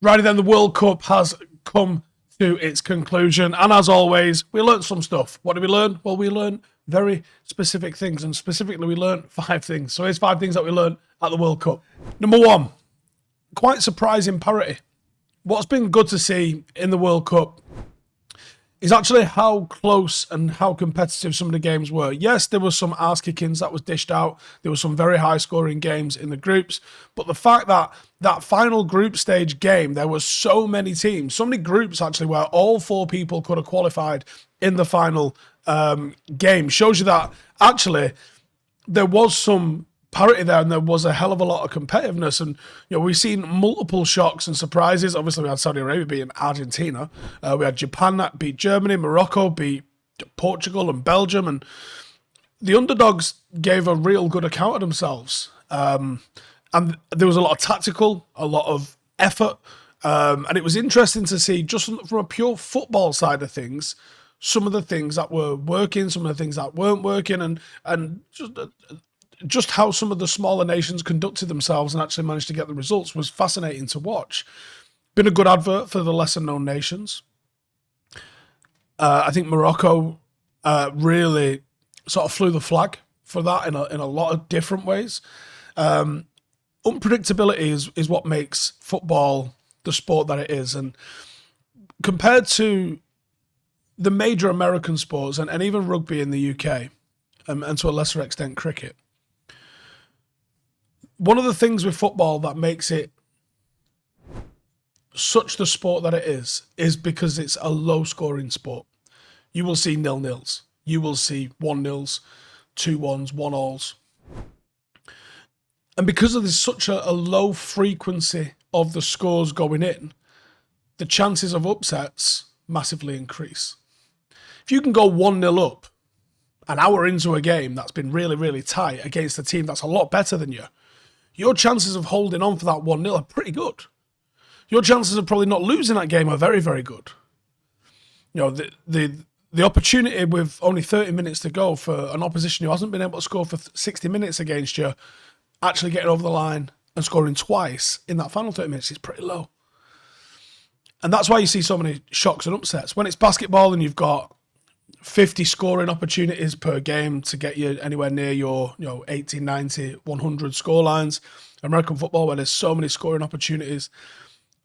Righty then, the World Cup has come to its conclusion. And as always, we learned some stuff. What did we learn? Well, we learned very specific things. And specifically, we learned 5 things. So here's 5 things that we learned at the World Cup. Number 1, quite surprising parity. What's been good to see in the World Cup is actually how close and how competitive some of the games were. Yes, there was some arse kickings that was dished out. There were some very high scoring games in the groups. But the fact that that final group stage game, there were so many teams, so many groups actually where all 4 people could have qualified in the final game, shows you that actually there was some parity there and there was a hell of a lot of competitiveness. And we've seen multiple shocks and surprises. Obviously, we had Saudi Arabia beating Argentina. We had Japan that beat Germany. Morocco beat Portugal and Belgium. And the underdogs gave a real good account of themselves. And there was a lot of tactical, a lot of effort. And it was interesting to see, just from a pure football side of things, some of the things that were working, some of the things that weren't working, and just how some of the smaller nations conducted themselves and actually managed to get the results was fascinating to watch. Been a good advert for the lesser known nations. I think Morocco really sort of flew the flag for that in a lot of different ways. Unpredictability is what makes football the sport that it is. And compared to the major American sports and even rugby in the UK, and to a lesser extent cricket, one of the things with football that makes it such the sport that it is because it's a low-scoring sport. You will see 0-0s. You will see 1-0s, 2-1s, 1-alls. And because of this such a low frequency of the scores going in, the chances of upsets massively increase. If you can go 1-0 up an hour into a game that's been really, really tight against a team that's a lot better than you, your chances of holding on for that 1-0 are pretty good. Your chances of probably not losing that game are very, very good. The opportunity with only 30 minutes to go for an opposition who hasn't been able to score for 60 minutes against you, actually getting over the line and scoring twice in that final 30 minutes is pretty low. And that's why you see so many shocks and upsets. When it's basketball and you've got 50 scoring opportunities per game to get you anywhere near your 80, 90, 100 score lines. American football, where there's so many scoring opportunities,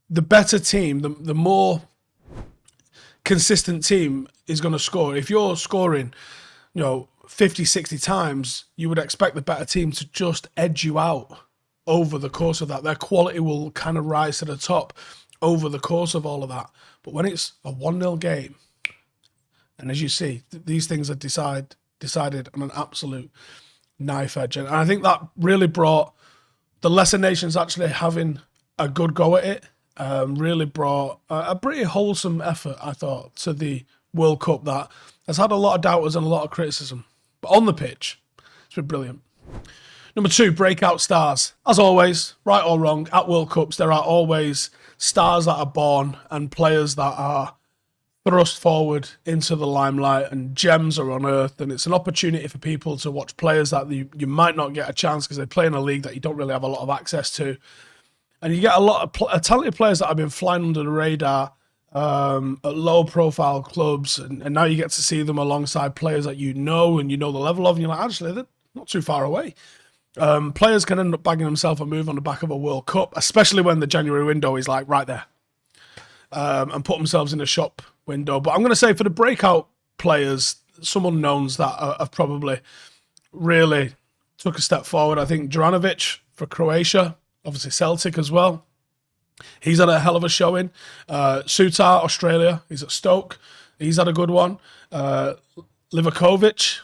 the better team, the more consistent team is going to score. If you're scoring 50, 60 times, you would expect the better team to just edge you out over the course of that. Their quality will kind of rise to the top over the course of all of that. But when it's a 1-0 game, and as you see, these things are decided on an absolute knife edge. And I think that really brought the lesser nations actually having a good go at it, really brought a pretty wholesome effort, I thought, to the World Cup that has had a lot of doubters and a lot of criticism. But on the pitch, it's been brilliant. Number 2, breakout stars. As always, right or wrong, at World Cups, there are always stars that are born and players that are thrust forward into the limelight and gems are unearthed, and it's an opportunity for people to watch players that you might not get a chance because they play in a league that you don't really have a lot of access to. And you get a lot of talented players that have been flying under the radar at low-profile clubs, and now you get to see them alongside players that and you know the level of, and you're like, actually, they're not too far away. Players can end up bagging themselves a move on the back of a World Cup, especially when the January window is like right there, and put themselves in a shop window. But I'm going to say for the breakout players, some unknowns that have probably really took a step forward. I think Juranovic for Croatia, obviously Celtic as well. He's had a hell of a showing. Sutar, Australia, he's at Stoke. He's had a good one. Livakovic,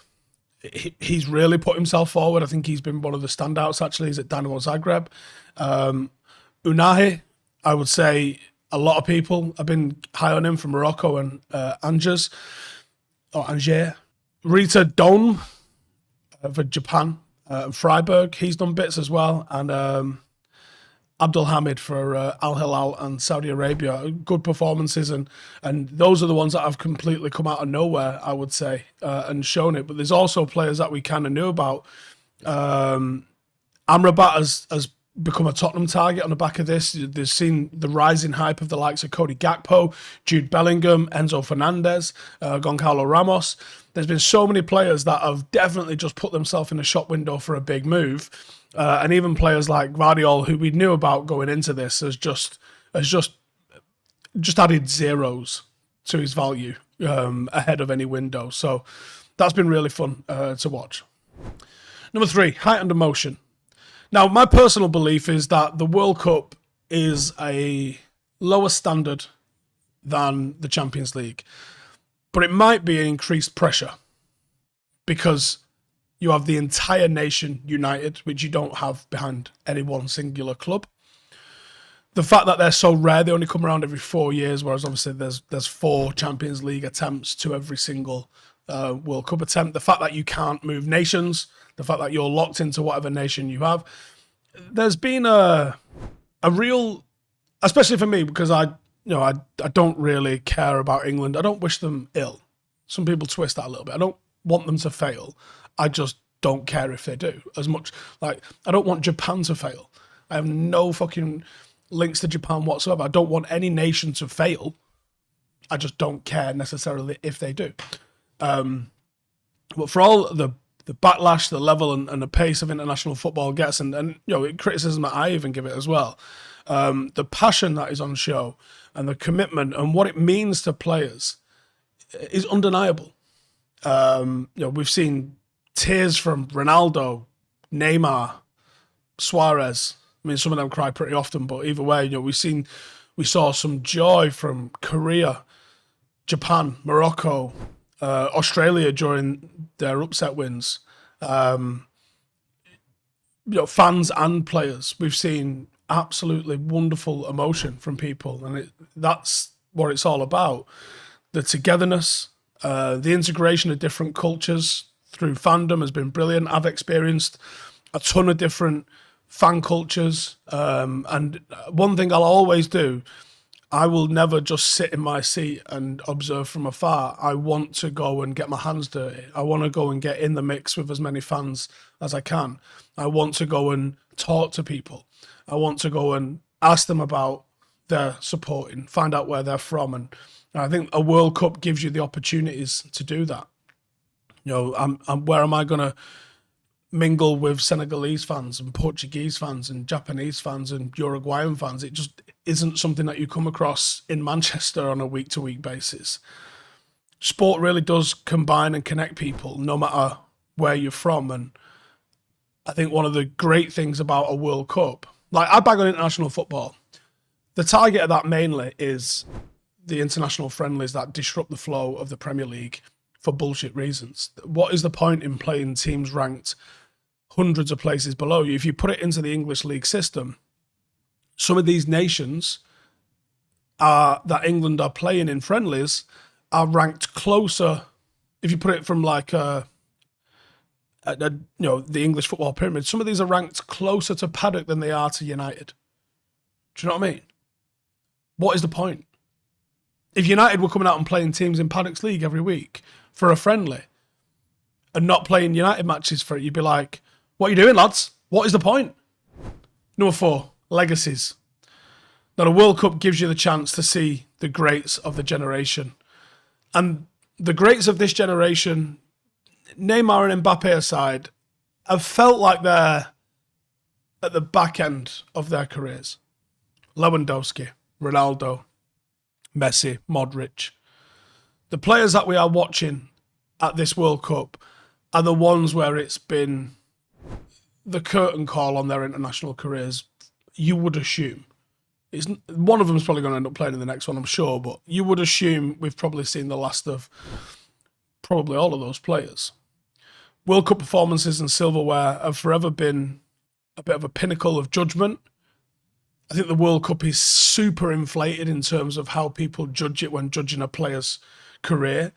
he's really put himself forward. I think he's been one of the standouts, actually. He's at Dinamo Zagreb. Unahi, I would say a lot of people have been high on him from Morocco and Angers. Rita Dome for Japan. Freiburg, he's done bits as well. And Abdulhamid for Al Hilal and Saudi Arabia. Good performances, and those are the ones that have completely come out of nowhere, I would say, and shown it. But there's also players that we kind of knew about. Amrabat has become a Tottenham target on the back of this. They've seen the rising hype of the likes of Cody Gakpo, Jude Bellingham, Enzo Fernandez, Goncalo Ramos. There's been so many players that have definitely just put themselves in the shop window for a big move. And even players like Guardiola, who we knew about going into this, has just added zeros to his value ahead of any window. So that's been really fun to watch. Number 3, heightened emotion. Now, my personal belief is that the World Cup is a lower standard than the Champions League, but it might be an increased pressure because you have the entire nation united, which you don't have behind any one singular club. The fact that they're so rare, they only come around every 4 years, whereas obviously there's 4 Champions League attempts to every single World Cup attempt. The fact that you can't move nations, the fact that you're locked into whatever nation you have. There's been a real, especially for me, because I don't really care about England. I don't wish them ill. Some people twist that a little bit. I don't want them to fail. I just don't care if they do as much. Like, I don't want Japan to fail. I have no fucking links to Japan whatsoever. I don't want any nation to fail. I just don't care necessarily if they do. But for all the backlash, the level and the pace of international football gets, and criticism that I even give it as well, the passion that is on show and the commitment and what it means to players is undeniable. We've seen tears from Ronaldo, Neymar, Suarez. I mean, some of them cry pretty often, but either way, we saw some joy from Korea, Japan, Morocco, Australia during their upset wins. Fans and players. We've seen absolutely wonderful emotion from people, and that's what it's all about. The togetherness, the integration of different cultures through fandom has been brilliant. I've experienced a ton of different fan cultures, and one thing I'll always do, I will never just sit in my seat and observe from afar. I want to go and get my hands dirty. I want to go and get in the mix with as many fans as I can. I want to go and talk to people. I want to go and ask them about their supporting, find out where they're from. And I think a World Cup gives you the opportunities to do that. Where am I going to mingle with Senegalese fans and Portuguese fans and Japanese fans and Uruguayan fans? It just isn't something that you come across in Manchester on a week-to-week basis. Sport really does combine and connect people no matter where you're from. And I think one of the great things about a World Cup, like I bag on international football, the target of that mainly is the international friendlies that disrupt the flow of the Premier League for bullshit reasons. What is the point in playing teams ranked hundreds of places below you? If you put it into the English league system, some of these nations that England are playing in friendlies are ranked closer. If you put it from like the English football pyramid, some of these are ranked closer to Paddock than they are to United. Do you know what I mean? What is the point? If United were coming out and playing teams in Paddock's league every week for a friendly and not playing United matches for it, you'd be like, what are you doing, lads? What is the point? Number 4, legacies. Now, the World Cup gives you the chance to see the greats of the generation. And the greats of this generation, Neymar and Mbappe aside, have felt like they're at the back end of their careers. Lewandowski, Ronaldo, Messi, Modric. The players that we are watching at this World Cup are the ones where it's been the curtain call on their international careers, you would assume. One of them is probably going to end up playing in the next one, I'm sure, but you would assume we've probably seen the last of probably all of those players. World Cup performances and silverware have forever been a bit of a pinnacle of judgment. I think the World Cup is super inflated in terms of how people judge it when judging a player's career.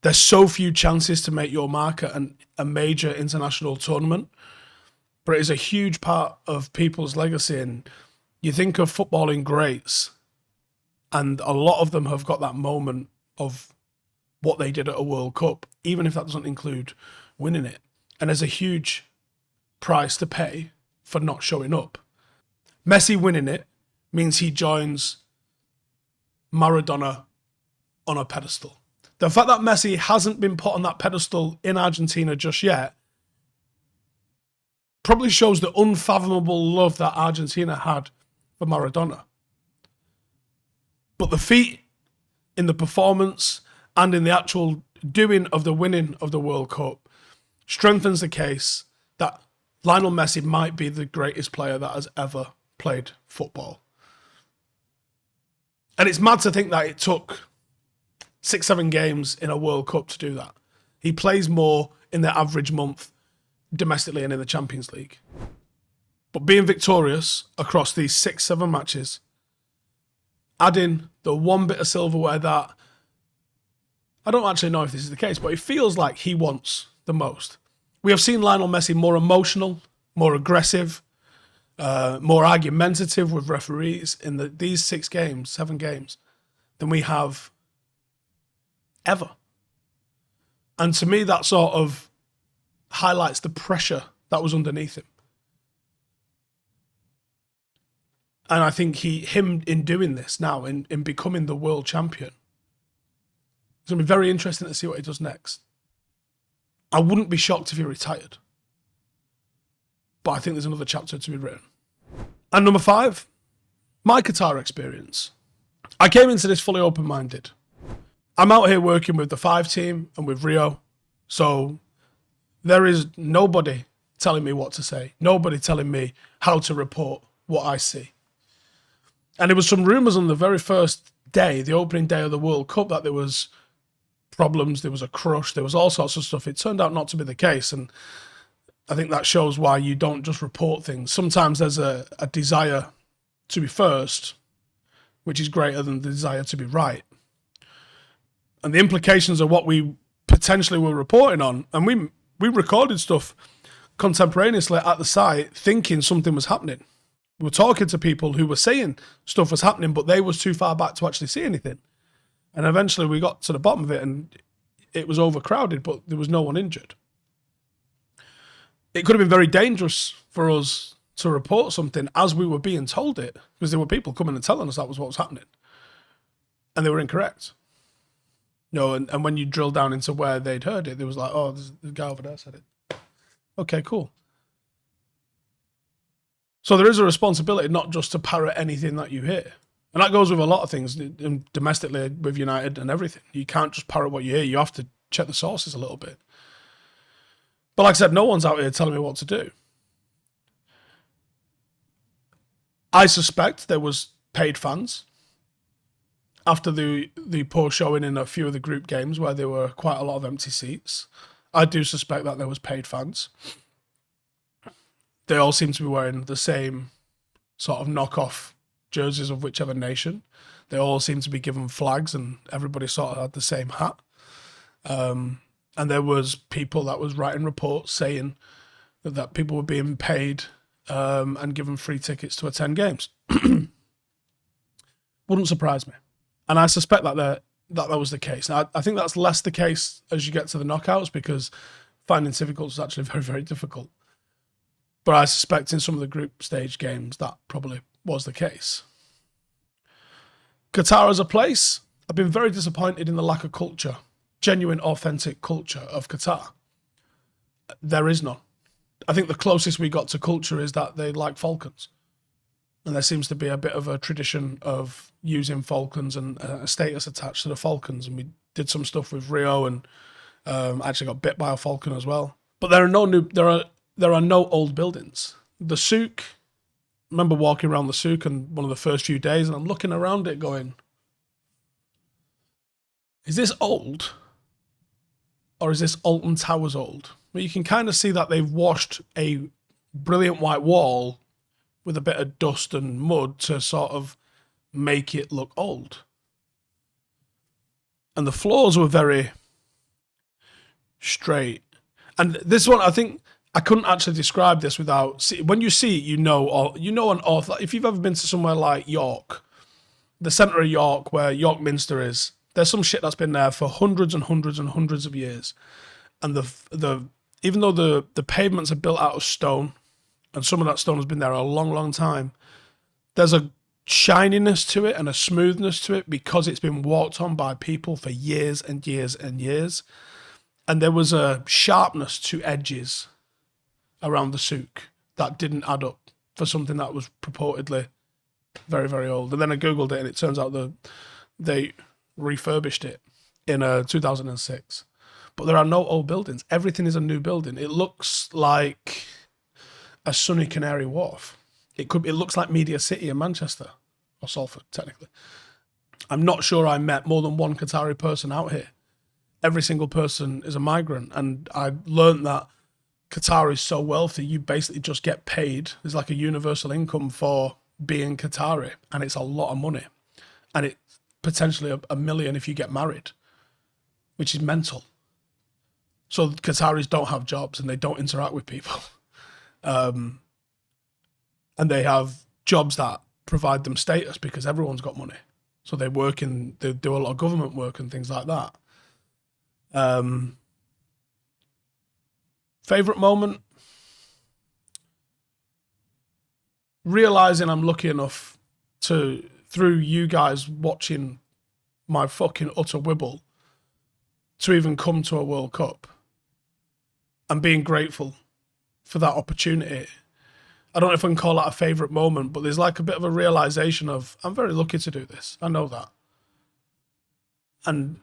There's so few chances to make your mark at a major international tournament, but it is a huge part of people's legacy. And you think of footballing greats, and a lot of them have got that moment of what they did at a World Cup, even if that doesn't include winning it. And there's a huge price to pay for not showing up. Messi winning it means he joins Maradona on a pedestal. The fact that Messi hasn't been put on that pedestal in Argentina just yet probably shows the unfathomable love that Argentina had for Maradona. But the feat in the performance and in the actual doing of the winning of the World Cup strengthens the case that Lionel Messi might be the greatest player that has ever played football. And it's mad to think that it took 6-7 games in a World Cup to do that. He plays more in the average month domestically and in the Champions League. But being victorious across these 6-7 matches, adding the one bit of silverware that I don't actually know if this is the case, but it feels like he wants the most. We have seen Lionel Messi more emotional, more aggressive, more argumentative with referees in these 7 games than we have ever. And to me, that sort of highlights the pressure that was underneath him. And I think him in doing this now, in becoming the world champion, it's going to be very interesting to see what he does next. I wouldn't be shocked if he retired. But I think there's another chapter to be written. And number 5, my Qatar experience. I came into this fully open-minded. I'm out here working with the 5 team and with Rio. So there is nobody telling me what to say. Nobody telling me how to report what I see. And there was some rumours on the very first day, the opening day of the World Cup, that there was problems, there was a crush, there was all sorts of stuff. It turned out not to be the case. And I think that shows why you don't just report things. Sometimes there's a desire to be first, which is greater than the desire to be right. And the implications of what we potentially were reporting on, and we recorded stuff contemporaneously at the site thinking something was happening. We were talking to people who were saying stuff was happening, but they was too far back to actually see anything. And eventually we got to the bottom of it and it was overcrowded, but there was no one injured. It could have been very dangerous for us to report something as we were being told it, because there were people coming and telling us that was what was happening. And they were incorrect. No, and when you drill down into where they'd heard it, there was like, oh, the guy over there said it. Okay, cool. So there is a responsibility not just to parrot anything that you hear. And that goes with a lot of things, domestically with United and everything. You can't just parrot what you hear. You have to check the sources a little bit. But like I said, no one's out here telling me what to do. I suspect there was paid fans after the poor showing in a few of the group games where there were quite a lot of empty seats. I do suspect that there was paid fans. They all seem to be wearing the same sort of knockoff jerseys of whichever nation. They all seem to be given flags and everybody sort of had the same hat. And there was people that was writing reports saying that people were being paid and given free tickets to attend games. Wouldn't surprise me. And I suspect that was the case. Now, I think that's less the case as you get to the knockouts, because finding difficult is actually very, very difficult. But I suspect in some of the group stage games, that probably was the case. Qatar as a place, I've been very disappointed in the lack of culture, genuine, authentic culture of Qatar. There is none. I think the closest we got to culture is that they like falcons. And there seems to be a bit of a tradition of using falcons and a status attached to the falcons. And we did some stuff with Rio and actually got bit by a falcon as well. But there are no old buildings. The souk, I remember walking around the souk and one of the first few days, and I'm looking around it going, is this old? Or is this Alton Towers old? Well, you can kind of see that they've washed a brilliant white wall with a bit of dust and mud to sort of make it look old. And the floors were very straight. And this one, I think, I couldn't actually describe this without when you see it, you know an author. If you've ever been to somewhere like York, the centre of York, where York Minster is, there's some shit that's been there for hundreds and hundreds and hundreds of years, and even though the pavements are built out of stone, and some of that stone has been there a long, long time, there's a shininess to it and a smoothness to it because it's been walked on by people for years and years and years. And there was a sharpness to edges around the souk that didn't add up for something that was purportedly very, very old. And then I Googled it, and it turns out they refurbished it in 2006. But there are no old buildings. Everything is a new building. It looks like a sunny Canary Wharf. It looks like Media City in Manchester, or Salford, technically. I'm not sure I met more than one Qatari person out here. Every single person is a migrant. And I learned that Qatar is so wealthy, you basically just get paid. There's like a universal income for being Qatari, and it's a lot of money. And it's potentially a million if you get married, which is mental. So Qataris don't have jobs and they don't interact with people. And they have jobs that provide them status because everyone's got money. So they do a lot of government work and things like that. Favorite moment? Realizing I'm lucky enough to, through you guys watching my fucking utter wibble, to even come to a World Cup and being grateful for that opportunity. I don't know if I can call that a favourite moment, but there's like a bit of a realisation of, I'm very lucky to do this. I know that. And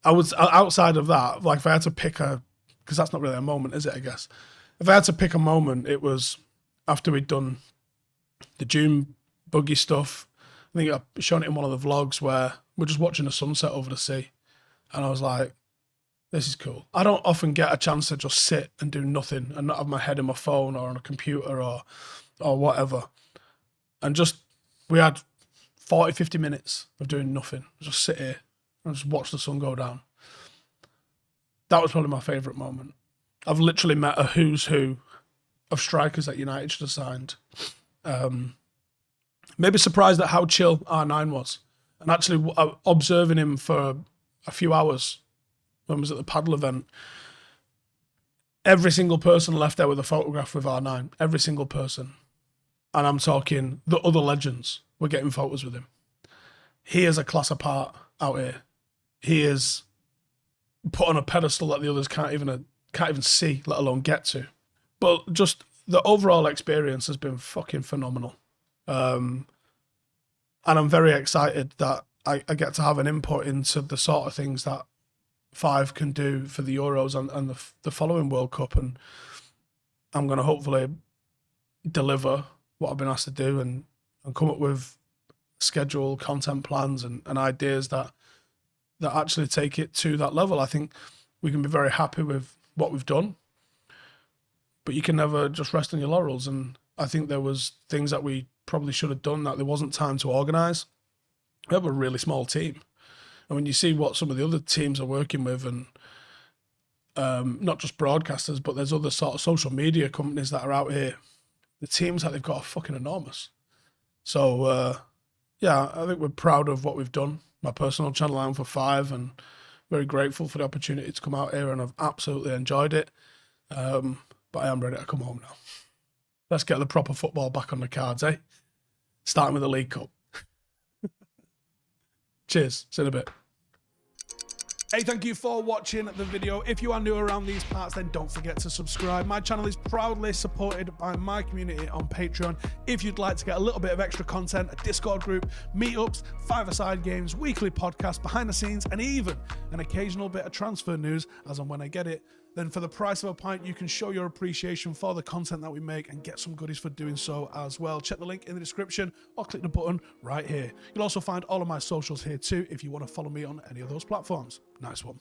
I was outside of that, like if I had to pick because that's not really a moment, is it, I guess? If I had to pick a moment, it was after we'd done the June buggy stuff. I think I've shown it in one of the vlogs where we're just watching the sunset over the sea. And I was like, this is cool. I don't often get a chance to just sit and do nothing and not have my head in my phone or on a computer or whatever. And just, we had 40, 50 minutes of doing nothing. Just sit here and just watch the sun go down. That was probably my favourite moment. I've literally met a who's who of strikers that United should have signed. Maybe surprised at how chill R9 was. And actually observing him for a few hours when I was at the paddle event, every single person left there with a photograph with R9. Every single person. And I'm talking the other legends were getting photos with him. He is a class apart out here. He is put on a pedestal that the others can't even see, let alone get to. But just the overall experience has been fucking phenomenal. And I'm very excited that I get to have an input into the sort of things that Five can do for the Euros and the following World Cup. And I'm going to hopefully deliver what I've been asked to do and come up with schedule, content plans and ideas that actually take it to that level. I think we can be very happy with what we've done, but you can never just rest on your laurels. And I think there was things that we probably should have done that there wasn't time to organise. We have a really small team. And when you see what some of the other teams are working with, and not just broadcasters, but there's other sort of social media companies that are out here, the teams that they've got are fucking enormous. So, yeah, I think we're proud of what we've done. My personal channel, I'm for Five, and very grateful for the opportunity to come out here, and I've absolutely enjoyed it. But I am ready to come home now. Let's get the proper football back on the cards, eh? Starting with the League Cup. Cheers. See you in a bit. Hey, thank you for watching the video. If you are new around these parts, then don't forget to subscribe. My channel is proudly supported by my community on Patreon. If you'd like to get a little bit of extra content, a Discord group, meetups, five-a-side games, weekly podcasts, behind the scenes, and even an occasional bit of transfer news as and when I get it, then for the price of a pint, you can show your appreciation for the content that we make and get some goodies for doing so as well. Check the link in the description or click the button right here. You'll also find all of my socials here too if you want to follow me on any of those platforms. Nice one.